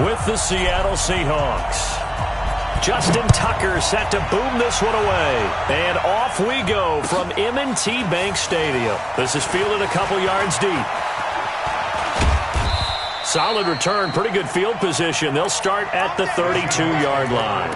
with the Seattle Seahawks. Justin Tucker set to boom this one away. And off we go from M&T Bank Stadium. This is fielded a couple yards deep. Solid return, pretty good field position. They'll start at the 32-yard line.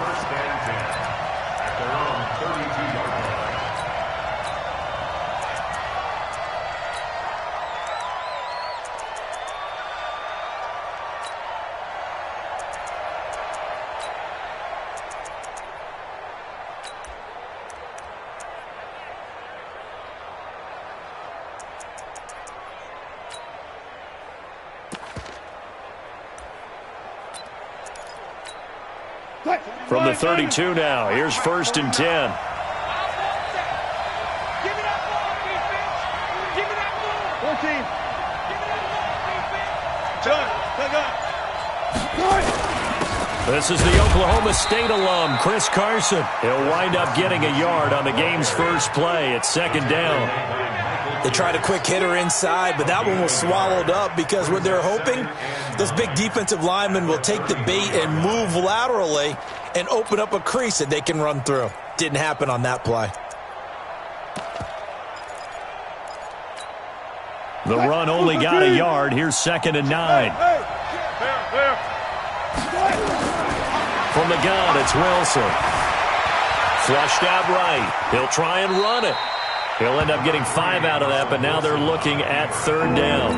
From the 32 now, here's 1st and 10. Give me that ball, defense. Give me that ball. 14. Give me that ball, defense. This is the Oklahoma State alum, Chris Carson. He'll wind up getting a yard on the game's first play at 2nd down. They tried a quick hitter inside, but that one was swallowed up because what they're hoping, those big defensive linemen will take the bait and move laterally and open up a crease that they can run through. Didn't happen on that play. The run only got a yard. Here's 2nd and 9. From the gun, it's Wilson. Flushed out right. He'll try and run it. He'll end up getting 5 out of that, but now they're looking at 3rd down.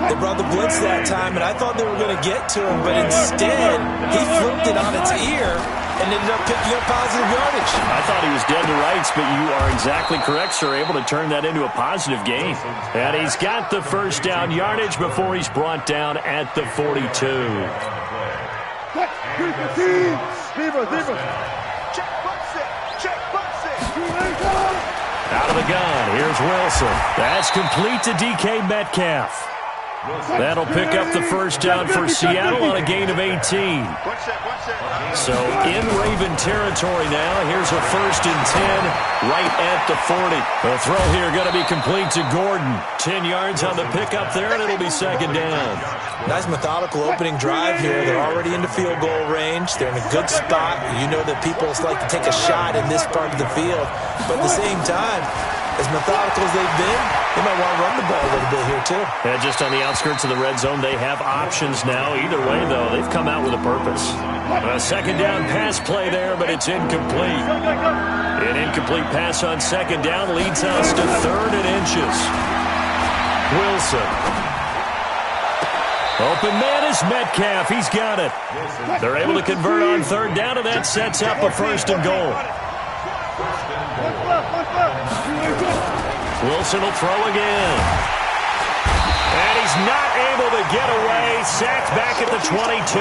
They brought the blitz that time, and I thought they were going to get to him, but instead, he flipped it on its ear and ended up picking up positive yardage. I thought he was dead to rights, but you are exactly correct, sir. Able to turn that into a positive gain. And he's got the 1st down yardage before he's brought down at the 42. Out of the gun, here's Wilson. That's complete to DK Metcalf. That'll pick up the 1st down for Seattle on a gain of 18. So in Raven territory now. Here's a 1st and 10 right at the 40. The throw here going to be complete to Gordon. 10 yards on the pickup there, and it'll be 2nd down. Nice methodical opening drive here. They're already into field goal range. They're in a good spot. You know that people like to take a shot in this part of the field. But at the same time, as methodical as they've been, they might want to run the ball a little bit here, too. Yeah, just on the outskirts of the red zone, they have options now. Either way, though, they've come out with a purpose. A 2nd down pass play there, but it's incomplete. An incomplete pass on 2nd down leads us to 3rd and inches. Wilson. Open man is Metcalf. He's got it. They're able to convert on 3rd down, and that sets up a 1st and goal. Wilson will throw again. And he's not able to get away. Sacked back at the 22.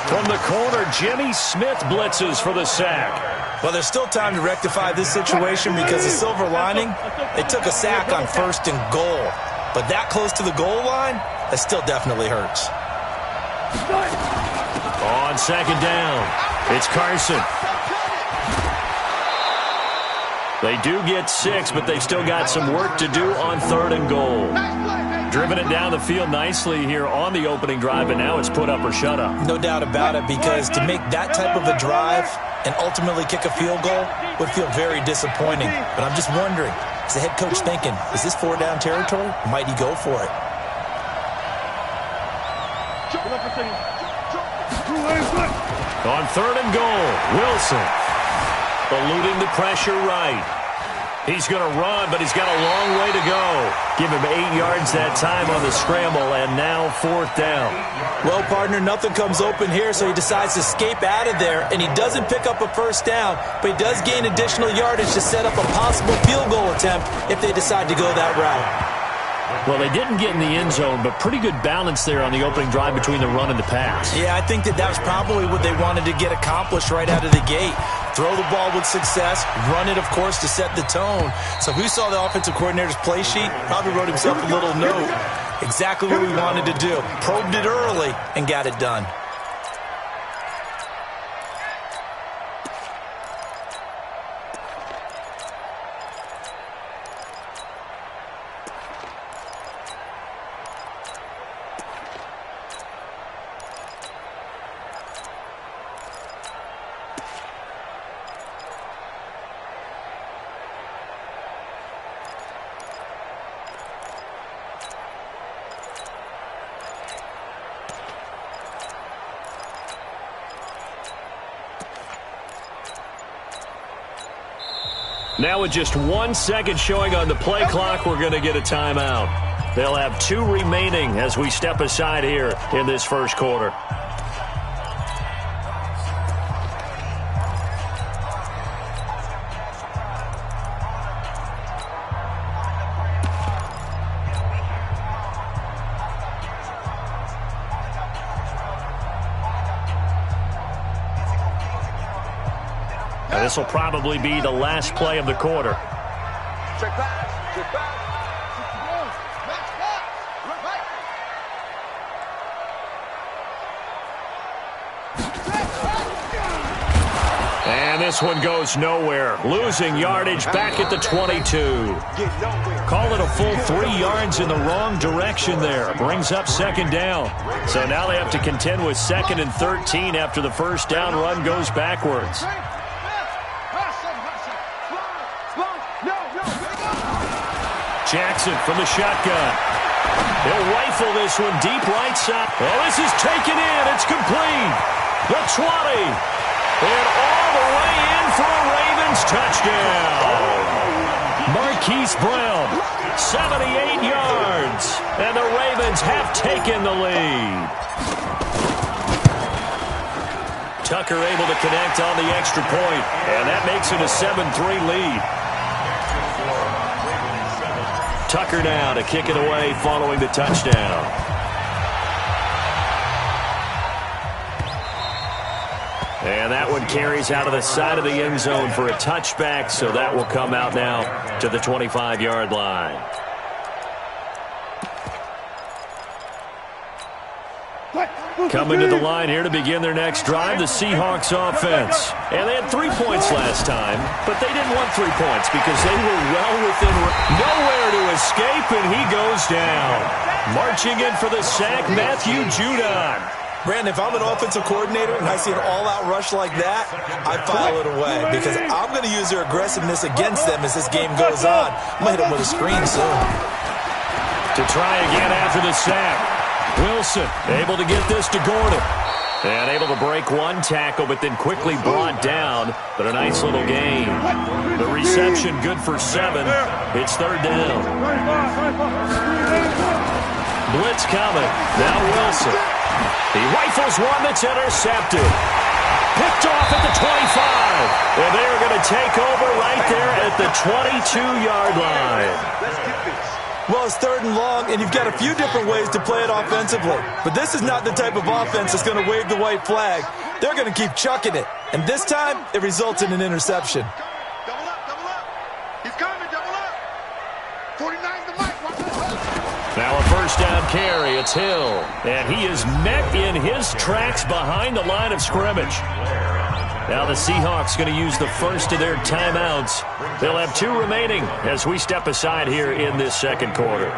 From the corner, Jimmy Smith blitzes for the sack. Well, there's still time to rectify this situation because the silver lining, they took a sack on 1st and goal. But that close to the goal line, that still definitely hurts. On 2nd down, it's Carson. They do get 6, but they've still got some work to do on 3rd and goal. Driven it down the field nicely here on the opening drive, and now it's put up or shut up. No doubt about it, because to make that type of a drive and ultimately kick a field goal would feel very disappointing. But I'm just wondering, is the head coach thinking, is this 4-down territory? Might he go for it? On 3rd and goal, Wilson eluding the pressure right. He's going to run, but he's got a long way to go. Give him 8 yards that time on the scramble, and now 4th down. Well, partner, nothing comes open here, so he decides to escape out of there, and he doesn't pick up a 1st down, but he does gain additional yardage to set up a possible field goal attempt if they decide to go that route. Well, they didn't get in the end zone, but pretty good balance there on the opening drive between the run and the pass. Yeah, I think that was probably what they wanted to get accomplished right out of the gate. Throw the ball with success, run it, of course, to set the tone. So who saw the offensive coordinator's play sheet? Probably wrote himself a little note. Exactly what we wanted to do. Probed it early and got it done. Now with just 1 second showing on the play clock, we're going to get a timeout. They'll have 2 remaining as we step aside here in this first quarter. This will probably be the last play of the quarter. Check pass. Check pass. And this one goes nowhere. Losing yardage back at the 22. Call it a full 3 yards in the wrong direction there. Brings up second down. So now they have to contend with 2nd and 13 after the first down run goes backwards. Jackson from the shotgun. He'll rifle this one deep right side. Oh, this is taken in. It's complete. The 20. And all the way in for a Ravens touchdown. Marquise Brown, 78 yards. And the Ravens have taken the lead. Tucker able to connect on the extra point. And that makes it a 7-3 lead. Tucker now to kick it away following the touchdown. And that one carries out of the side of the end zone for a touchback, so that will come out now to the 25-yard line. Coming to the line here to begin their next drive, the Seahawks offense. And they had 3 points last time, but they didn't want 3 points because they were well within nowhere to escape, and he goes down. Marching in for the sack, Matthew Judon. Brandon, if I'm an offensive coordinator and I see an all-out rush like that, I file it away because I'm going to use their aggressiveness against them as this game goes on. I'm going to hit them with a screen soon. To try again after the sack. Wilson able to get this to Gordon. And able to break one tackle, but then quickly brought down. But a nice little gain. The reception good for 7. It's third down. Blitz coming. Now Wilson. He rifles one that's intercepted. Picked off at the 25. And they're going to take over right there at the 22-yard line. Well, it's 3rd and long, and you've got a few different ways to play it offensively. But this is not the type of offense that's going to wave the white flag. They're going to keep chucking it. And this time, it results in an interception. Double up, double up. He's coming, double up. 49's the mic. Now a first down carry. It's Hill. And he is met in his tracks behind the line of scrimmage. Now the Seahawks going to use the first of their timeouts. They'll have 2 remaining as we step aside here in this second quarter.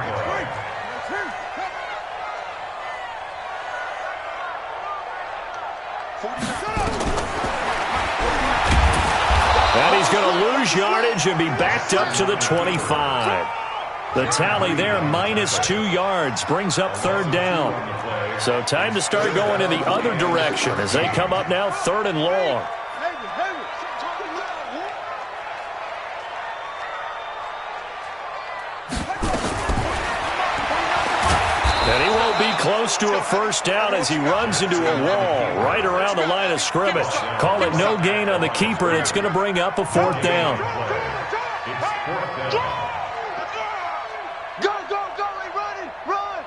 And he's going to lose yardage and be backed up to the 25. The tally there, -2 yards, brings up third down. So time to start going in the other direction as they come up now 3rd and long. And he won't be close to a first down as he runs into a wall right around the line of scrimmage. Call it no gain on the keeper, and it's going to bring up a 4th down. Go, go, go, run, run.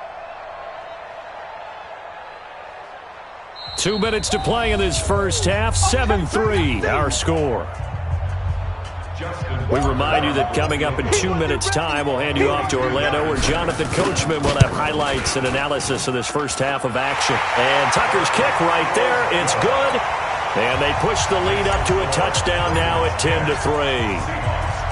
2 minutes to play in this first half. 7-3, our score. We remind you that coming up in 2 minutes' time, we'll hand you off to Orlando, where Jonathan Coachman will have highlights and analysis of this first half of action. And Tucker's kick right there. It's good. And they push the lead up to a touchdown now at 10-3.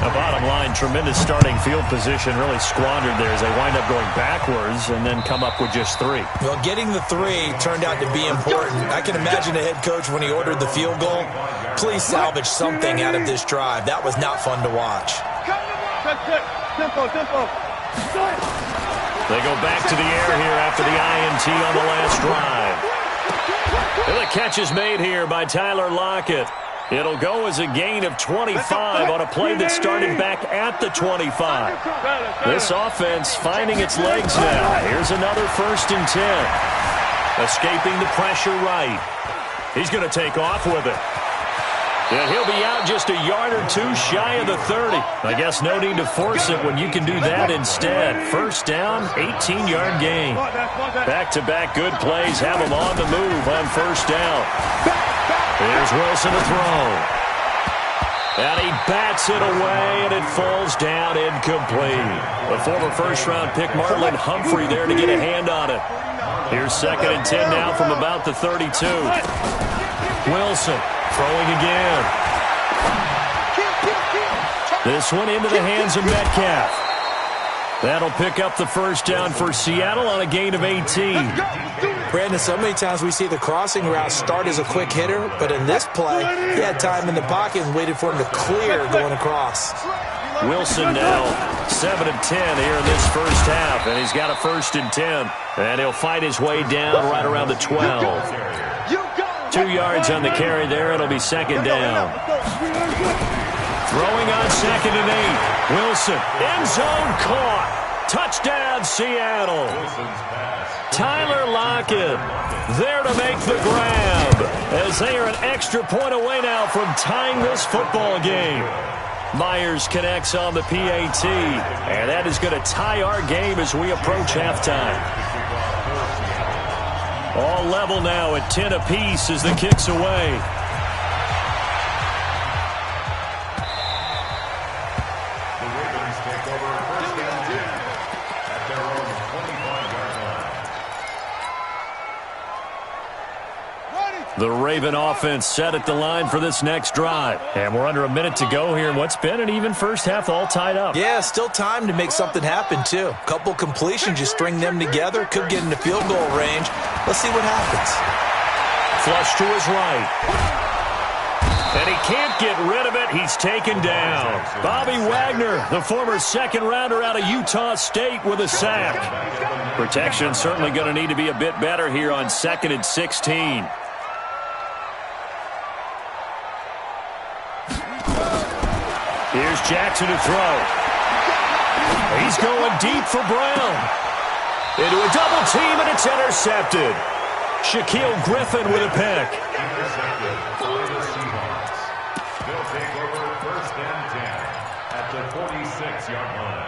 The bottom line, tremendous starting field position, really squandered there as they wind up going backwards and then come up with just 3. Well, getting the 3 turned out to be important. I can imagine the head coach when he ordered the field goal. Please salvage something out of this drive. That was not fun to watch. Tempo, tempo. They go back to the air here after the INT on the last drive. And the catch is made here by Tyler Lockett. It'll go as a gain of 25 on a play that started back at the 25. This offense finding its legs now. Here's another 1st and 10. Escaping the pressure right. He's going to take off with it. And he'll be out just a yard or two shy of the 30. I guess no need to force it when you can do that instead. 1st down, 18-yard gain. Back-to-back good plays have him on the move on 1st down. Here's Wilson to throw. And he bats it away, and it falls down incomplete. The former 1st-round pick, Marlon Humphrey, there to get a hand on it. Here's 2nd and 10 now from about the 32. Wilson throwing again. This one into the hands of Metcalf. That'll pick up the 1st down for Seattle on a gain of 18. Brandon, so many times we see the crossing route start as a quick hitter, but in this play, he had time in the pocket and waited for him to clear going across. Wilson now 7 of 10 here in this 1st half, and he's got a 1st and 10. And he'll fight his way down right around the 12. 2 yards on the carry there. It'll be 2nd down. Throwing on 2nd and 8. Wilson, end zone caught. Touchdown, Seattle. Tyler Lockett there to make the grab as they are an extra point away now from tying this football game. Myers connects on the PAT, and that is going to tie our game as we approach halftime. All level now at 10 apiece as the kick's away. The Raven offense set at the line for this next drive. And we're under a minute to go here in what's been an even 1st half, all tied up. Yeah, still time to make something happen, too. Couple completions, you string them together, could get into field goal range. Let's see what happens. Flush to his right. And he can't get rid of it. He's taken down. Bobby Wagner, the former 2nd-rounder out of Utah State, with a sack. Protection certainly going to need to be a bit better here on 2nd and 16. Here's Jackson to throw. He's going deep for Brown. Into a double team, and it's intercepted. Shaquille Griffin with a pick. They'll take over 1st and 10 at the 46-yard line.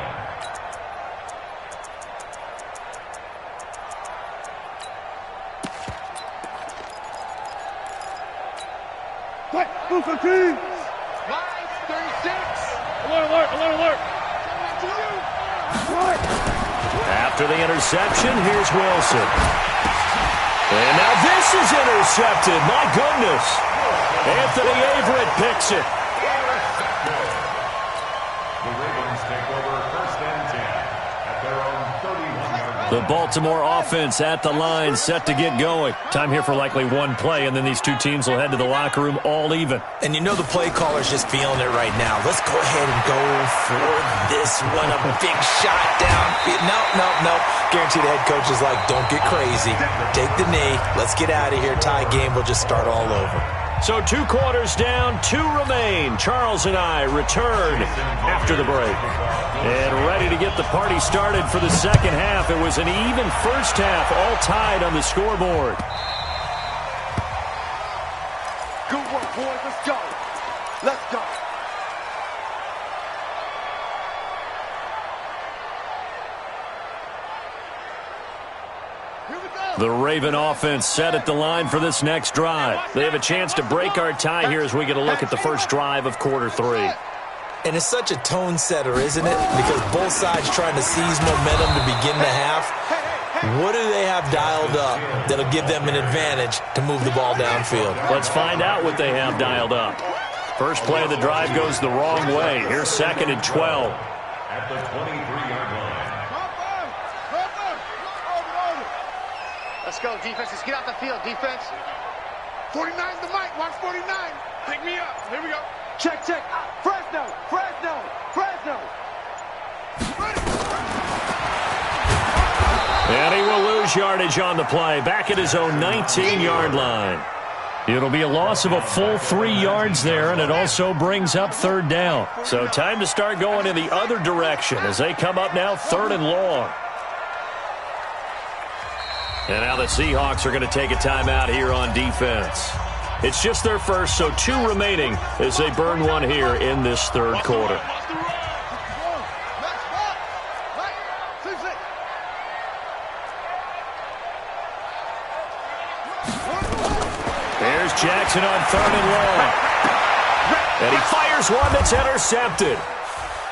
Move for teams. Line 36. Alert, alert, alert. After the interception, here's Wilson. And now this is intercepted. My goodness. Anthony Averett picks it. The Ravens take over 1st and 10 at their own 31-yard line. The Baltimore offense at the line, set to get going. Time here for likely one play, and then these two teams will head to the locker room all even. And you know the play caller's just feeling it right now. Let's go ahead and go for this one. A big shot down. No. Guarantee the head coach is like, don't get crazy. Take the knee. Let's get out of here. Tie game. We'll just start all over. So 2 quarters down, 2 remain. Charles and I return after the break. And ready to get the party started for the 2nd half. It was an even 1st half, all tied on the scoreboard. Good work, boys. Let's go. Let's go. The Raven offense set at the line for this next drive. They have a chance to break our tie here as we get a look at the first drive of quarter 3. And it's such a tone setter, isn't it? Because both sides trying to seize momentum to begin the half. What do they have dialed up that'll give them an advantage to move the ball downfield? Let's find out what they have dialed up. First play of the drive goes the wrong way. Here's 2nd and 12. At the 23-yard line. Let's go, defense. Let's get out the field, defense. 49's the mic. Watch 49. Pick me up. Here we go. Check. Fresno. And he will lose yardage on the play. Back at his own 19-yard line. It'll be a loss of a full 3 yards there, and it also brings up third down. So time to start going in the other direction as they come up now 3rd and long. And now the Seahawks are going to take a timeout here on defense. It's just their first, so 2 remaining as they burn one here in this 3rd quarter. There's Jackson on 3rd and long. And he fires one that's intercepted.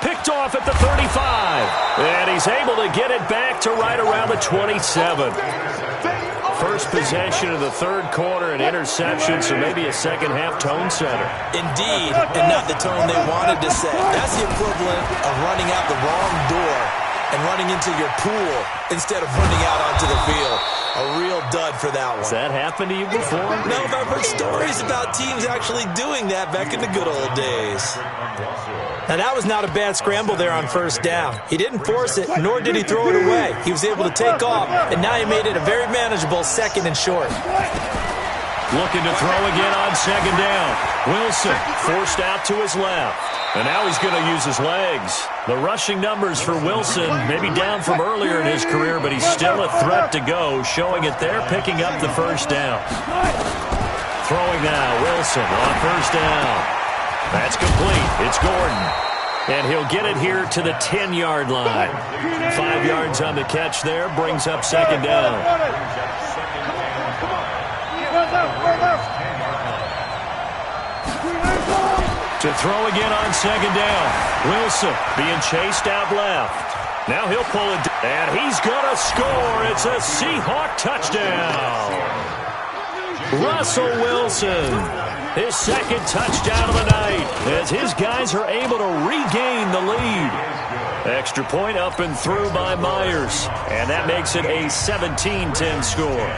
Picked off at the 35. And he's able to get it back to right around the 27. First possession of the 3rd quarter, an interception, so maybe a second-half tone setter. Indeed, and not the tone they wanted to set. That's the equivalent of running out the wrong door and running into your pool instead of running out onto the field. A real dud for that one. Has that happened to you before? No, but I've heard stories about teams actually doing that back in the good old days. Now, that was not a bad scramble there on 1st down. He didn't force it, nor did he throw it away. He was able to take off, and now he made it a very manageable 2nd and short. Looking to throw again on 2nd down. Wilson forced out to his left. And now he's going to use his legs. The rushing numbers for Wilson maybe down from earlier in his career, but he's still a threat to go, showing it there, picking up the 1st down. Throwing now, Wilson on 1st down. That's complete. It's Gordon. And he'll get it here to the 10-yard line. 5 yards on the catch there, brings up 2nd down. To throw again on 2nd down. Wilson being chased out left. Now he'll pull it, and he's going to score. It's a Seahawk touchdown. Russell Wilson, his 2nd touchdown of the night, as his guys are able to regain the lead. Extra point up and through by Myers, and that makes it a 17-10 score.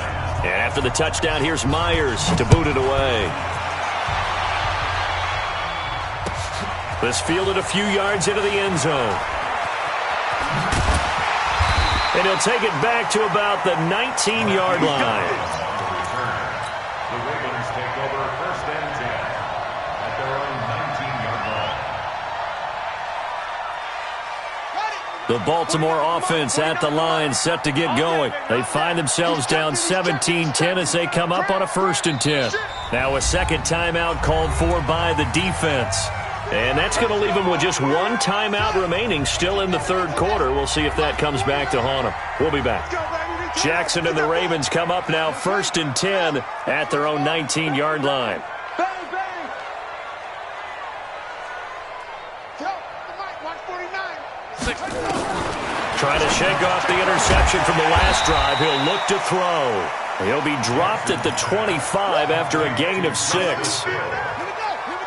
And after the touchdown, here's Myers to boot it away. This fielded a few yards into the end zone. And he'll take it back to about the 19-yard line. The Ravens take over 1st and 10 at their own 19-yard line. The Baltimore offense at the line, set to get going. They find themselves down 17-10 as they come up on a 1st and 10. Now a 2nd timeout called for by the defense. And that's going to leave them with just 1 timeout remaining still in the 3rd quarter. We'll see if that comes back to haunt them. We'll be back. Jackson and the Ravens come up now 1st and 10 at their own 19-yard line. Trying to shake off the interception from the last drive. He'll look to throw. He'll be dropped at the 25 after a gain of 6.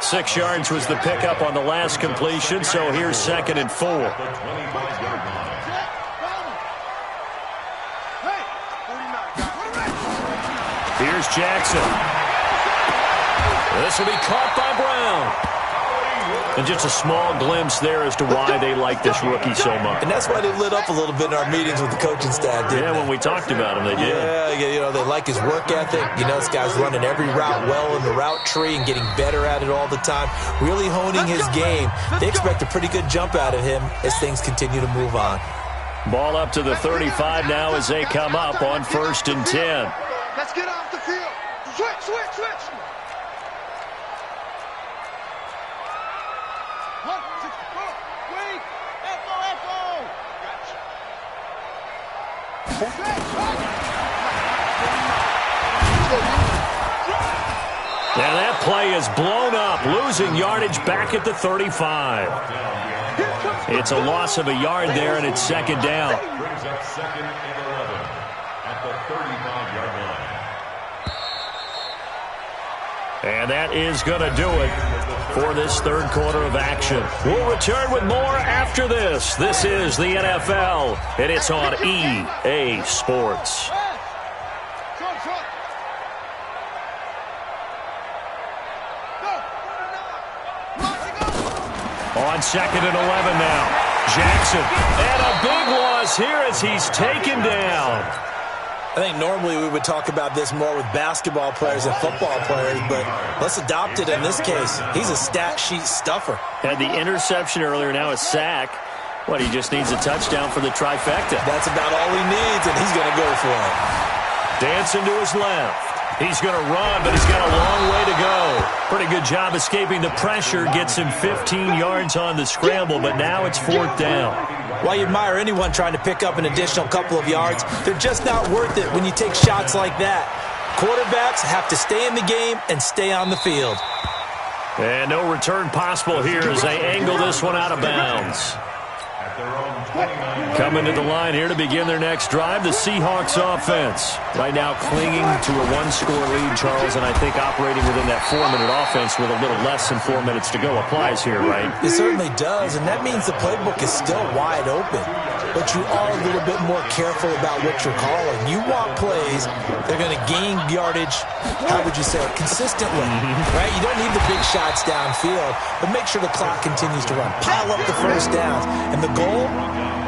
6 yards was the pickup on the last completion, so here's 2nd and 4. Here's Jackson. This will be caught by Brown. And just a small glimpse there as to why they like this rookie so much. And that's why they lit up a little bit in our meetings with the coaching staff, didn't they? When we talked about him, they did. Yeah, they like his work ethic. This guy's running every route well in the route tree and getting better at it all the time, really honing his game. They expect a pretty good jump out of him as things continue to move on. Ball up to the 35 now as they come up on 1st and 10. Let's get off the field. Switch. And that play is blown up, losing yardage back at the 35. It's a loss of a yard there, and it's 2nd down. Brings up 2nd and 11 at the 35-yard line. And that is going to do it for this 3rd quarter of action. We'll return with more after this. This is the NFL, and it's on EA Sports. On 2nd and 11 now. Jackson. And a big loss here as he's taken down. I think normally we would talk about this more with basketball players and football players, but let's adopt it in this case. He's a stat sheet stuffer. Had the interception earlier, now a sack. What, he just needs a touchdown for the trifecta. That's about all he needs, and he's going to go for it. Dancing to his left. He's going to run, but he's got a long way to go. Pretty good job escaping the pressure. Gets him 15 yards on the scramble, but now it's 4th down. While you admire anyone trying to pick up an additional couple of yards, they're just not worth it when you take shots like that. Quarterbacks have to stay in the game and stay on the field. And no return possible here as they angle this one out of bounds. Coming to the line here to begin their next drive, the Seahawks offense. Right now clinging to a 1-score lead, Charles, and I think operating within that 4-minute offense with a little less than 4 minutes to go applies here, right? It certainly does, and that means the playbook is still wide open. But you are a little bit more careful about what you're calling. You want plays, they're going to gain yardage, how would you say it, consistently, right? You don't need the big shots downfield, but make sure the clock continues to run. Pile up the first downs, and the goal,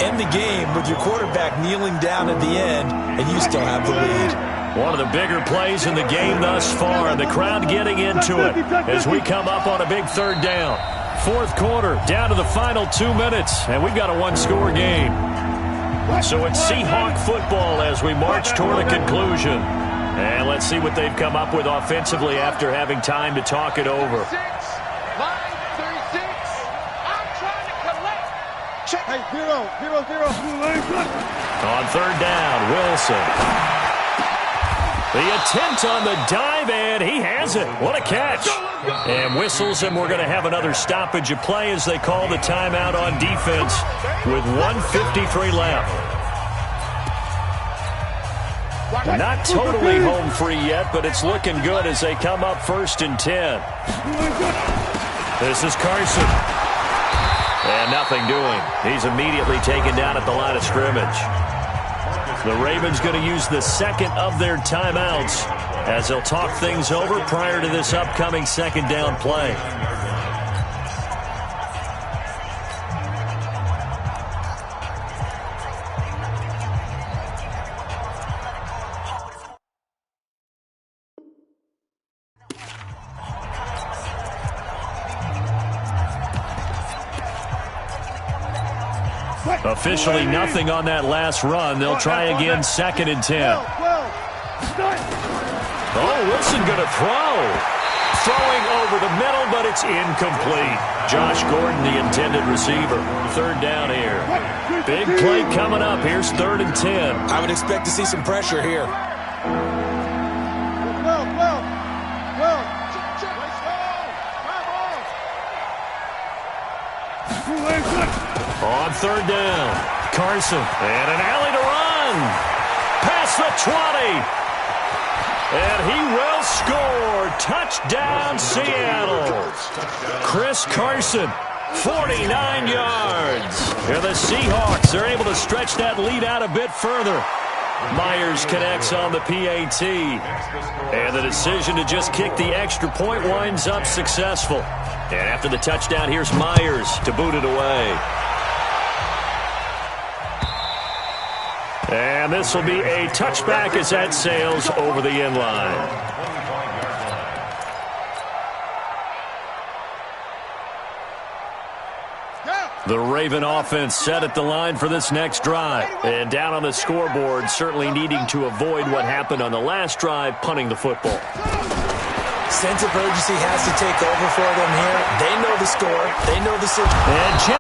end the game with your quarterback kneeling down at the end, and you still have the lead. One of the bigger plays in the game thus far, and the crowd getting into it as we come up on a big 3rd down. 4th quarter, down to the final 2 minutes, and we've got a 1-score game. So it's Seahawk football as we march toward a conclusion. And let's see what they've come up with offensively after having time to talk it over. Hey, 0-0-0. On 3rd down, Wilson. The attempt on the dive, and he has it. What a catch. And whistles, and we're going to have another stoppage of play as they call the timeout on defense with 1:53 left. Not totally home free yet, but it's looking good as they come up 1st and 10. This is Carson. And nothing doing. He's immediately taken down at the line of scrimmage. The Ravens going to use the second of their timeouts as they'll talk things over prior to this upcoming 2nd down play. Officially nothing on that last run. They'll try again 2nd and 10. Oh, Wilson going to throw. Throwing over the middle, but it's incomplete. Josh Gordon, the intended receiver. 3rd down here. Big play coming up. Here's 3rd and 10. I would expect to see some pressure here. On 3rd down, Carson, and an alley to run. Past the 20. And he will score. Touchdown, Seattle. Chris Carson, 49 yards. Here the Seahawks are able to stretch that lead out a bit further. Myers connects on the PAT. And the decision to just kick the extra point winds up successful. And after the touchdown, here's Myers to boot it away. And this will be a touchback as that sails over the end line. The Raven offense set at the line for this next drive. And down on the scoreboard, certainly needing to avoid what happened on the last drive, punting the football. Sense of urgency has to take over for them here. They know the score. They know the situation.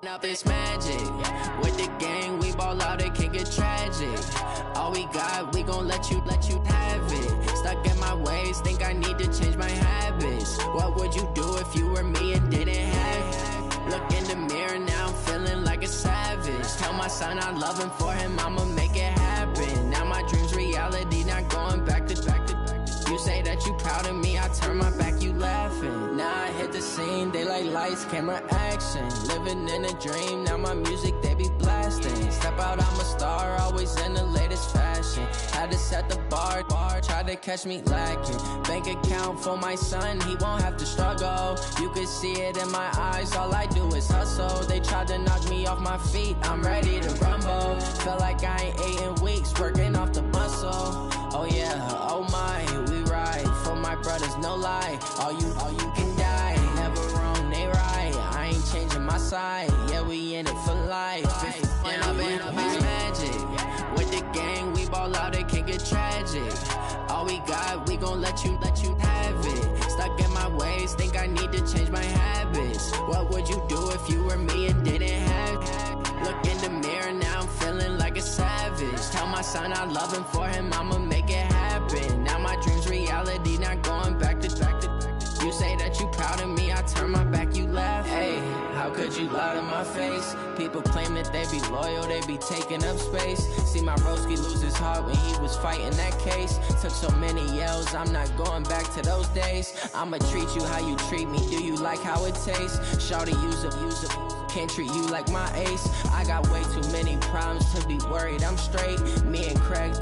Up this magic with the gang, we ball out, it can get tragic. All we got, we gon' let you have it. Stuck in my ways, think I need to change my habits. What would you do if you were me and didn't have it? Look in the mirror now, I'm feeling like a savage. Tell my son I love him, for him I'ma make it happen. Now my dreams reality, not going back to back. You say that you proud of me, I turn my back, you laughing. Now I hit the the scene, they like lights, camera, action. Living in a dream, now my music they be blasting. Step out, I'm a star, always in the latest fashion. Had to set the bar, try to catch me lacking. Bank account for my son, he won't have to struggle. You can see it in my eyes, all I do is hustle. They tried to knock me off my feet, I'm ready to rumble. Felt like I ain't ate in weeks, working off the muscle. Oh yeah, oh my, we ride for my brothers, no lie. All you can die, never wrong, they right. I ain't changing my side, yeah, we in it for life. And I've been magic with the gang, we ball out, it can get tragic. All we got, we gon' let you have it. Stuck in my ways, think I need to change my habits. What would you do if you were me and didn't have it? Look in the mirror, now I'm feeling like a savage. Tell my son I love him, for him I'ma make it happen. Now my dream's reality, not going back to. You say that you proud of me, I turn my back, you laugh. Hey, how could you lie to my face? People claim that they be loyal, they be taking up space. See my broski lose his heart when he was fighting that case. Took so many yells, I'm not going back to those days. I'ma treat you how you treat me, do you like how it tastes? Shawty, use up, can't treat you like my ace. I got way too many problems to be worried, I'm straight. Me and Craig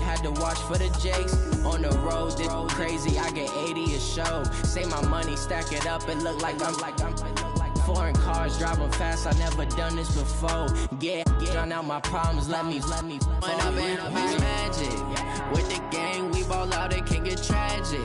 had to watch for the Jakes. On the road, this crazy, I get 80 a show. Say my money, stack it up, it look like I'm foreign cars, driving fast, I never done this before. Get drown out my problems, let me When I've been magic with the gang, we ball out, it can get tragic.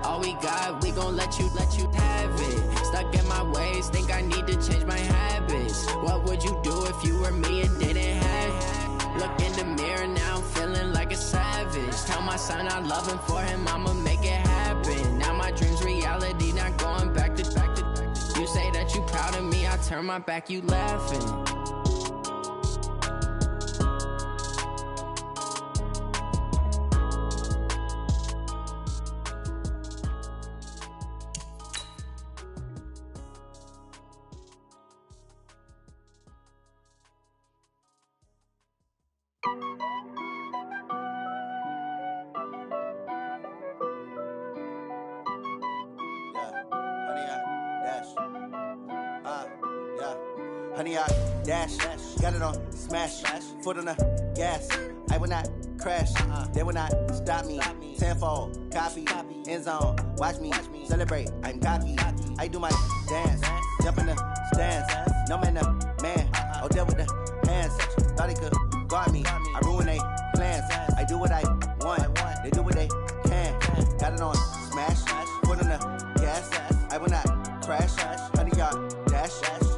All we got, we gon' let you have it. Stuck in my ways, think I need to change my habits. What would you do if you were me and didn't have it? Look in the mirror, now I'm feeling like a savage. Tell my son I love him, for him I'ma make it happen. Now my dream's reality, not going back to. You say that you proud of me, I turn my back, you laughing. Honey, I dash, got it on smash, foot on the gas. I will not crash, they will not stop me. Tenfold, copy, end zone, watch me celebrate. I'm cocky, I do my dance, jump in the stands. No man, man, oh, there with the hands. Thought he could guard me, I ruin they plans. I do what I want, they do what they can. Got it on smash, foot on the gas. I will not crash, honey, y'all dash,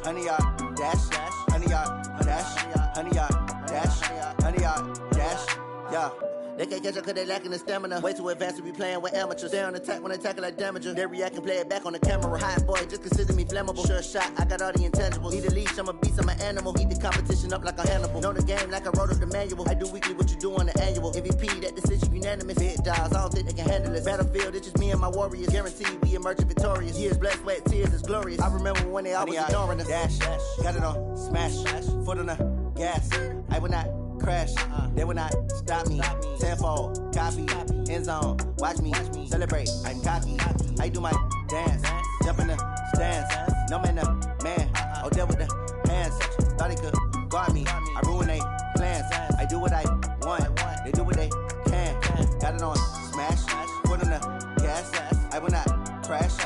honey, y'all dash, honey, y'all dash, honey, y'all dash, honey, y'all dash, yeah. They can't catch up cause they lacking the stamina. Way too advanced to be playing with amateurs. Stay on attack when they tackle like damager. They react and play it back on the camera. Hot boy, just consider me flammable. Sure shot, I got all the intangibles. Need a leash, I'm a beast, I'm an animal. Eat the competition up like a Hannibal. Know the game like I wrote up the manual. I do weekly what you do on the annual. MVP, that decision unanimous. Big dials, I don't think they can handle this. Battlefield, it's just me and my warriors. Guaranteed we emerging victorious. Years, blood, sweat, tears, it's glorious. I remember when they always ignoring us. Dash, got it on smash, foot on the gas. I will not crash, they will not stop me. Tenfold, copy, end zone, watch me celebrate. I'm cocky, I do my dance, jump in the stands. No man, man, oh, there with the hands. Thought he could guard me, I ruin they plans. I do what I want, they do what they can. Got it on smash, foot on the gas. I will not crash.